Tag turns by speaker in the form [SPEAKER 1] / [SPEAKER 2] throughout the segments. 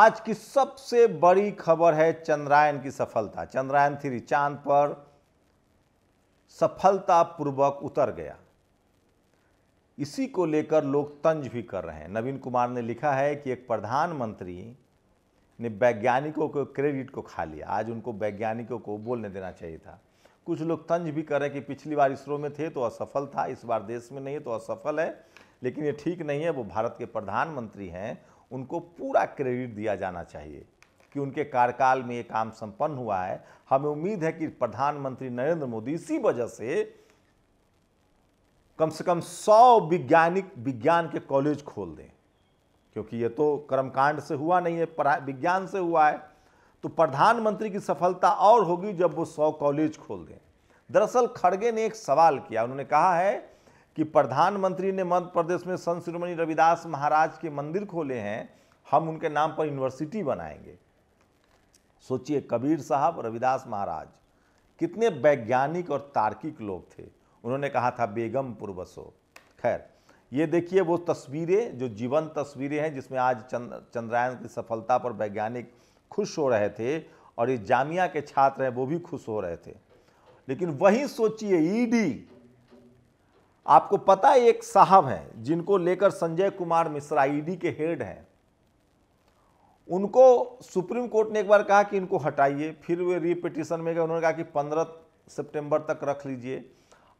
[SPEAKER 1] आज की सबसे बड़ी खबर है चंद्रयान की सफलता। चंद्रयान-3 चांद पर सफलतापूर्वक उतर गया। इसी को लेकर लोग तंज भी कर रहे हैं। नवीन कुमार ने लिखा है कि एक प्रधानमंत्री ने वैज्ञानिकों को क्रेडिट को खा लिया। आज उनको वैज्ञानिकों को बोलने देना चाहिए था। कुछ लोग तंज भी कर रहे हैं कि पिछली बार इसरो में थे तो असफल था, इस बार देश में नहीं है तो असफल है, लेकिन ये ठीक नहीं है। वो भारत के प्रधानमंत्री हैं, उनको पूरा क्रेडिट दिया जाना चाहिए कि उनके कार्यकाल में ये काम संपन्न हुआ है। हमें उम्मीद है कि प्रधानमंत्री नरेंद्र मोदी इसी वजह से कम 100 विज्ञान के कॉलेज खोल दें, क्योंकि ये तो कर्मकांड से हुआ नहीं है, विज्ञान से हुआ है। तो प्रधानमंत्री की सफलता और होगी जब वो 100 कॉलेज खोल दें। दरअसल खड़गे ने एक सवाल किया। उन्होंने कहा है कि प्रधानमंत्री ने मध्य प्रदेश में संत शिरोमणि रविदास महाराज के मंदिर खोले हैं, हम उनके नाम पर यूनिवर्सिटी बनाएंगे। सोचिए, कबीर साहब, रविदास महाराज कितने वैज्ञानिक और तार्किक लोग थे। उन्होंने कहा था बेगमपुर बसो। खैर, ये देखिए वो तस्वीरें, जो जीवंत तस्वीरें हैं, जिसमें आज चंद्रयान की सफलता पर वैज्ञानिक खुश हो रहे थे और इस जामिया के छात्र हैं वो भी खुश हो रहे थे। लेकिन वही सोचिए, ईडी, आपको पता है एक साहब हैं जिनको लेकर संजय कुमार मिश्रा ईडी के हेड हैं, उनको सुप्रीम कोर्ट ने एक बार कहा कि इनको हटाइए, फिर वे रिपिटिशन में गए, उन्होंने कहा कि 15 सितंबर तक रख लीजिए।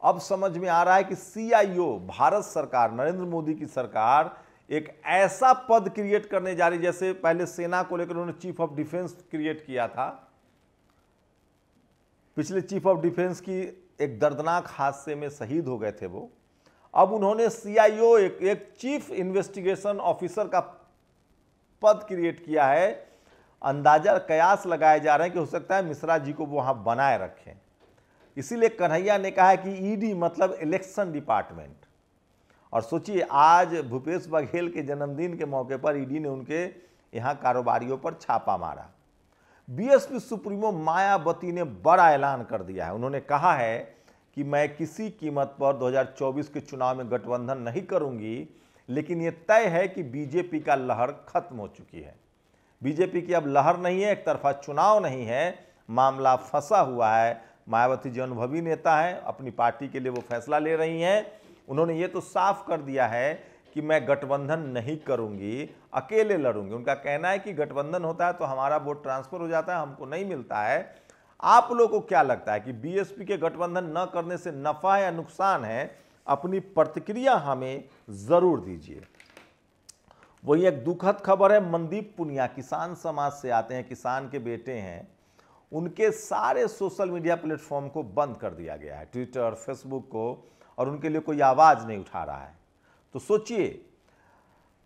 [SPEAKER 1] अब समझ में आ रहा है कि सीआईओ, भारत सरकार, नरेंद्र मोदी की सरकार एक ऐसा पद क्रिएट करने जा रही, जैसे पहले सेना को लेकर उन्होंने चीफ ऑफ डिफेंस क्रिएट किया था। पिछले चीफ ऑफ डिफेंस की एक दर्दनाक हादसे में शहीद हो गए थे वो। अब उन्होंने सीआईओ, एक चीफ इन्वेस्टिगेशन ऑफिसर का पद क्रिएट किया है। अंदाजा कयास लगाए जा रहे हैं कि हो सकता है मिश्रा जी को वो वहां बनाए रखें। इसीलिए कन्हैया ने कहा है कि ईडी मतलब इलेक्शन डिपार्टमेंट। और सोचिए, आज भूपेश बघेल के जन्मदिन के मौके पर ईडी ने उनके यहां कारोबारियों पर छापा मारा। बीएसपी सुप्रीमो मायावती ने बड़ा ऐलान कर दिया है। उन्होंने कहा है कि मैं किसी कीमत पर 2024 के चुनाव में गठबंधन नहीं करूंगी, लेकिन यह तय है कि बीजेपी का लहर खत्म हो चुकी है। बीजेपी की अब लहर नहीं है, एक तरफा चुनाव नहीं है, मामला फंसा हुआ है। मायावती जी अनुभवी नेता हैं, अपनी पार्टी के लिए वो फैसला ले रही हैं। उन्होंने ये तो साफ कर दिया है कि मैं गठबंधन नहीं करूंगी, अकेले लड़ूंगी। उनका कहना है कि गठबंधन होता है तो हमारा वोट ट्रांसफर हो जाता है, हमको नहीं मिलता है। आप लोगों को क्या लगता है कि बीएसपी के गठबंधन न करने से नफा है या नुकसान है? अपनी प्रतिक्रिया हमें जरूर दीजिए। वही एक दुखद खबर है, मनदीप पुनिया किसान समाज से आते हैं, किसान के बेटे हैं, उनके सारे सोशल मीडिया प्लेटफॉर्म को बंद कर दिया गया है, ट्विटर, फेसबुक को, और उनके लिए कोई आवाज नहीं उठा रहा है। तो सोचिए,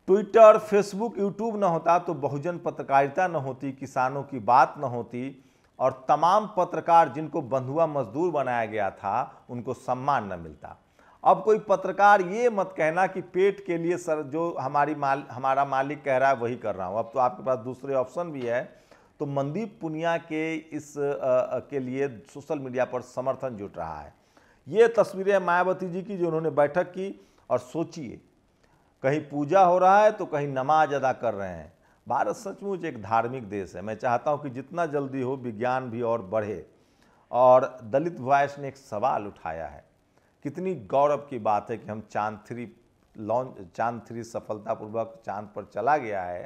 [SPEAKER 1] ट्विटर, फेसबुक, यूट्यूब न होता तो बहुजन पत्रकारिता न होती, किसानों की बात न होती, और तमाम पत्रकार जिनको बंधुआ मजदूर बनाया गया था उनको सम्मान न मिलता। अब कोई पत्रकार ये मत कहना कि पेट के लिए सर जो हमारा मालिक कह रहा है वही कर रहा हूं। अब तो आपके पास दूसरे ऑप्शन भी है। तो मनदीप पुनिया के इस के लिए सोशल मीडिया पर समर्थन जुट रहा है। ये तस्वीरें मायावती जी की जो उन्होंने बैठक की, और सोचिए, कहीं पूजा हो रहा है तो कहीं नमाज अदा कर रहे हैं। भारत सचमुच एक धार्मिक देश है। मैं चाहता हूं कि जितना जल्दी हो विज्ञान भी और बढ़े। और दलित वॉइस ने एक सवाल उठाया है, कितनी गौरव की बात है कि हम चांद 3 सफलतापूर्वक चांद पर चला गया है।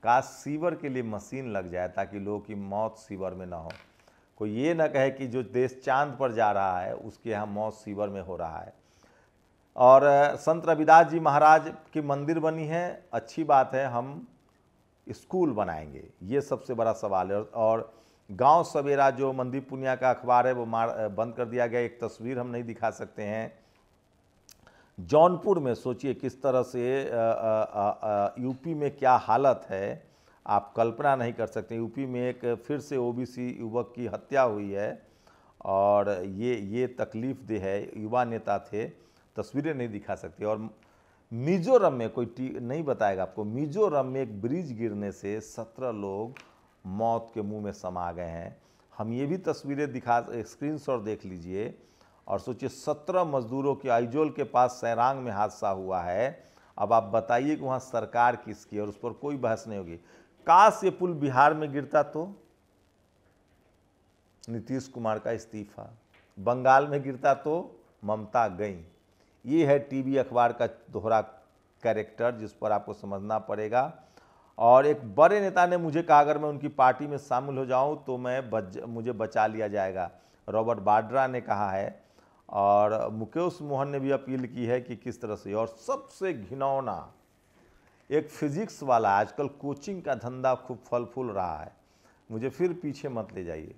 [SPEAKER 1] काश सीवर के लिए मशीन लग जाए ताकि लोगों की मौत सीवर में ना हो। कोई ये ना कहे कि जो देश चांद पर जा रहा है उसके यहाँ मौत सीवर में हो रहा है। और संत रविदास जी महाराज की मंदिर बनी है, अच्छी बात है, हम स्कूल बनाएंगे, ये सबसे बड़ा सवाल है। और गांव सवेरा जो मनदीप पुनिया का अखबार है वो बंद कर दिया गया। एक तस्वीर हम नहीं दिखा सकते हैं। जौनपुर में सोचिए किस तरह से यूपी में क्या हालत है, आप कल्पना नहीं कर सकते। यूपी में एक फिर से ओबीसी युवक की हत्या हुई है, और ये तकलीफ देह है। युवा नेता थे, तस्वीरें नहीं दिखा सकते। और मिजोरम में कोई नहीं बताएगा आपको, मिजोरम में एक ब्रिज गिरने से 17 लोग मौत के मुंह में समा गए हैं। हम ये भी तस्वीरें स्क्रीनशॉट देख लीजिए और सोचिए, 17 मजदूरों की आइजोल के पास सैरांग में हादसा हुआ है। अब आप बताइए कि वहाँ सरकार किसकी, और उस पर कोई बहस नहीं होगी। काश ये पुल बिहार में गिरता तो नीतीश कुमार का इस्तीफा, बंगाल में गिरता तो ममता गई। ये है टीवी अखबार का दोहरा कैरेक्टर जिस पर आपको समझना पड़ेगा। और एक बड़े नेता ने मुझे कहा अगर मैं उनकी पार्टी में शामिल हो जाऊं तो मुझे बचा लिया जाएगा, रॉबर्ट वाड्रा ने कहा है। और मुकेश मोहन ने भी अपील की है कि किस तरह से। और सबसे घिनौना एक फिजिक्स वाला, आजकल कोचिंग का धंधा खूब फल फूल रहा है, मुझे फिर पीछे मत ले जाइए।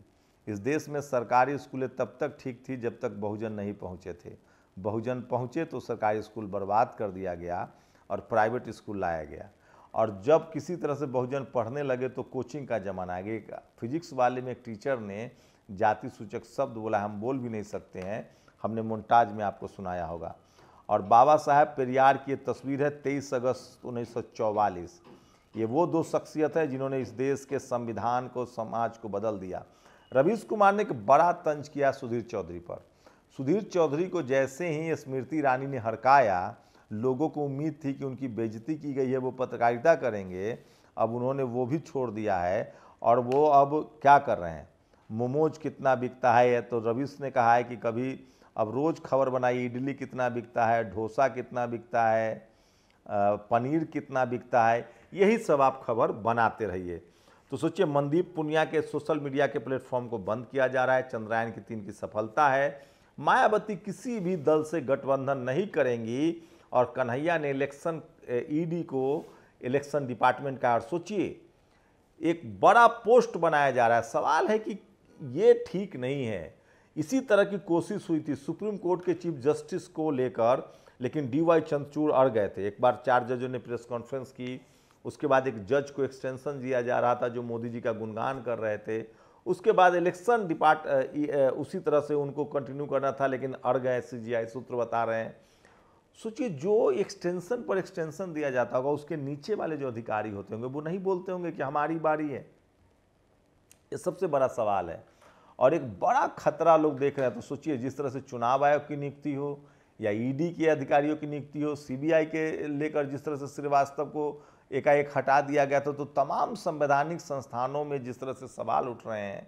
[SPEAKER 1] इस देश में सरकारी स्कूलें तब तक ठीक थी जब तक बहुजन नहीं पहुंचे थे। बहुजन पहुंचे तो सरकारी स्कूल बर्बाद कर दिया गया और प्राइवेट स्कूल लाया गया। और जब किसी तरह से बहुजन पढ़ने लगे तो कोचिंग का जमाना आ गया। फिजिक्स वाले में एक टीचर ने जाति सूचक शब्द बोला, हम बोल भी नहीं सकते हैं, हमने मोन्टाज में आपको सुनाया होगा। और बाबा साहब पेरियार की तस्वीर है 23 अगस्त 1944। ये वो दो शख्सियत है जिन्होंने इस देश के संविधान को, समाज को बदल दिया। रवीश कुमार ने एक बड़ा तंज किया सुधीर चौधरी पर। सुधीर चौधरी को जैसे ही स्मृति ईरानी ने हरकाया, लोगों को उम्मीद थी कि उनकी बेइज्जती की गई है, वो पत्रकारिता करेंगे। अब उन्होंने वो भी छोड़ दिया है और वो अब क्या कर रहे हैं, मोमोज कितना बिकता है, तो रवीश ने कहा है कि कभी अब रोज़ खबर बनाई, इडली कितना बिकता है, डोसा कितना बिकता है, पनीर कितना बिकता है, यही सब आप खबर बनाते रहिए। तो सोचिए, मनदीप पुनिया के सोशल मीडिया के प्लेटफॉर्म को बंद किया जा रहा है। चंद्रयान की 3 की सफलता है। मायावती किसी भी दल से गठबंधन नहीं करेंगी और कन्हैया ने इलेक्शन ईडी को इलेक्शन डिपार्टमेंट का। और सोचिए, एक बड़ा पोस्ट बनाया जा रहा है। सवाल है कि ये ठीक नहीं है। इसी तरह की कोशिश हुई थी सुप्रीम कोर्ट के चीफ जस्टिस को लेकर, लेकिन DY चंद्रचूड़ अड़ गए थे। एक बार 4 जजों ने प्रेस कॉन्फ्रेंस की, उसके बाद एक जज को एक्सटेंशन दिया जा रहा था जो मोदी जी का गुणगान कर रहे थे। उसके बाद इलेक्शन उसी तरह से उनको कंटिन्यू करना था, लेकिन अड़ गए, CGI सूत्र बता रहे हैं। सोचिए, जो एक्सटेंशन पर एक्सटेंशन दिया जाता होगा, उसके नीचे वाले जो अधिकारी होते होंगे वो नहीं बोलते होंगे कि हमारी बारी है। ये सबसे बड़ा सवाल है और एक बड़ा खतरा लोग देख रहे हैं। तो सोचिए, जिस तरह से चुनाव आयोग की नियुक्ति हो या ईडी के अधिकारियों की नियुक्ति हो, CBI के लेकर जिस तरह से श्रीवास्तव को एकाएक हटा दिया गया था, तो तमाम संवैधानिक संस्थानों में जिस तरह से सवाल उठ रहे हैं,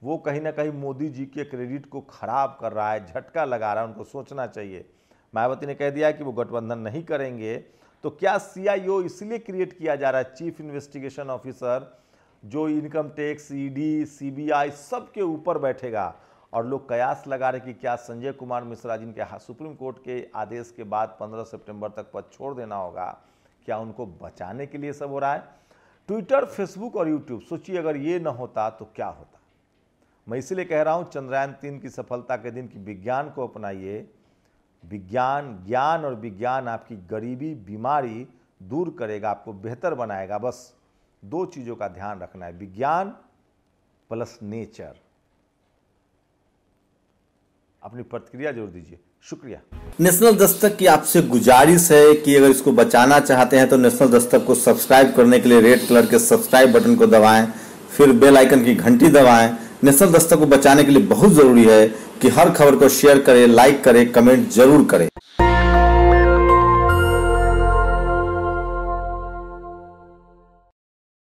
[SPEAKER 1] वो कहीं ना कहीं मोदी जी के क्रेडिट को खराब कर रहा है, झटका लगा रहा है। उनको सोचना चाहिए। मायावती ने कह दिया कि वो गठबंधन नहीं करेंगे। तो क्या CIO इसलिए क्रिएट किया जा रहा है, चीफ इन्वेस्टिगेशन ऑफिसर, जो इनकम टैक्स, ED, CBI सबके ऊपर बैठेगा। और लोग कयास लगा रहे कि क्या संजय कुमार मिश्रा जिनके सुप्रीम कोर्ट के आदेश के बाद 15 सितंबर तक पद छोड़ देना होगा, क्या उनको बचाने के लिए सब हो रहा है। ट्विटर, फेसबुक और यूट्यूब, सोचिए अगर ये न होता तो क्या होता। मैं इसलिए कह रहा हूँ, चंद्रयान 3 की सफलता के दिन की विज्ञान को अपनाइए। विज्ञान, ज्ञान और विज्ञान आपकी गरीबी, बीमारी दूर करेगा, आपको बेहतर बनाएगा। बस 2 चीज़ों का ध्यान रखना है, विज्ञान प्लस नेचर। अपनी प्रतिक्रिया जरूर दीजिए। शुक्रिया।
[SPEAKER 2] नेशनल दस्तक की आपसे गुजारिश है कि अगर इसको बचाना चाहते हैं तो नेशनल दस्तक को सब्सक्राइब करने के लिए रेड कलर के सब्सक्राइब बटन को दबाएं, फिर बेल आइकन की घंटी दबाएं। नेशनल दस्तक को बचाने के लिए बहुत जरूरी है कि हर खबर को शेयर करें, लाइक करें, कमेंट जरूर करें।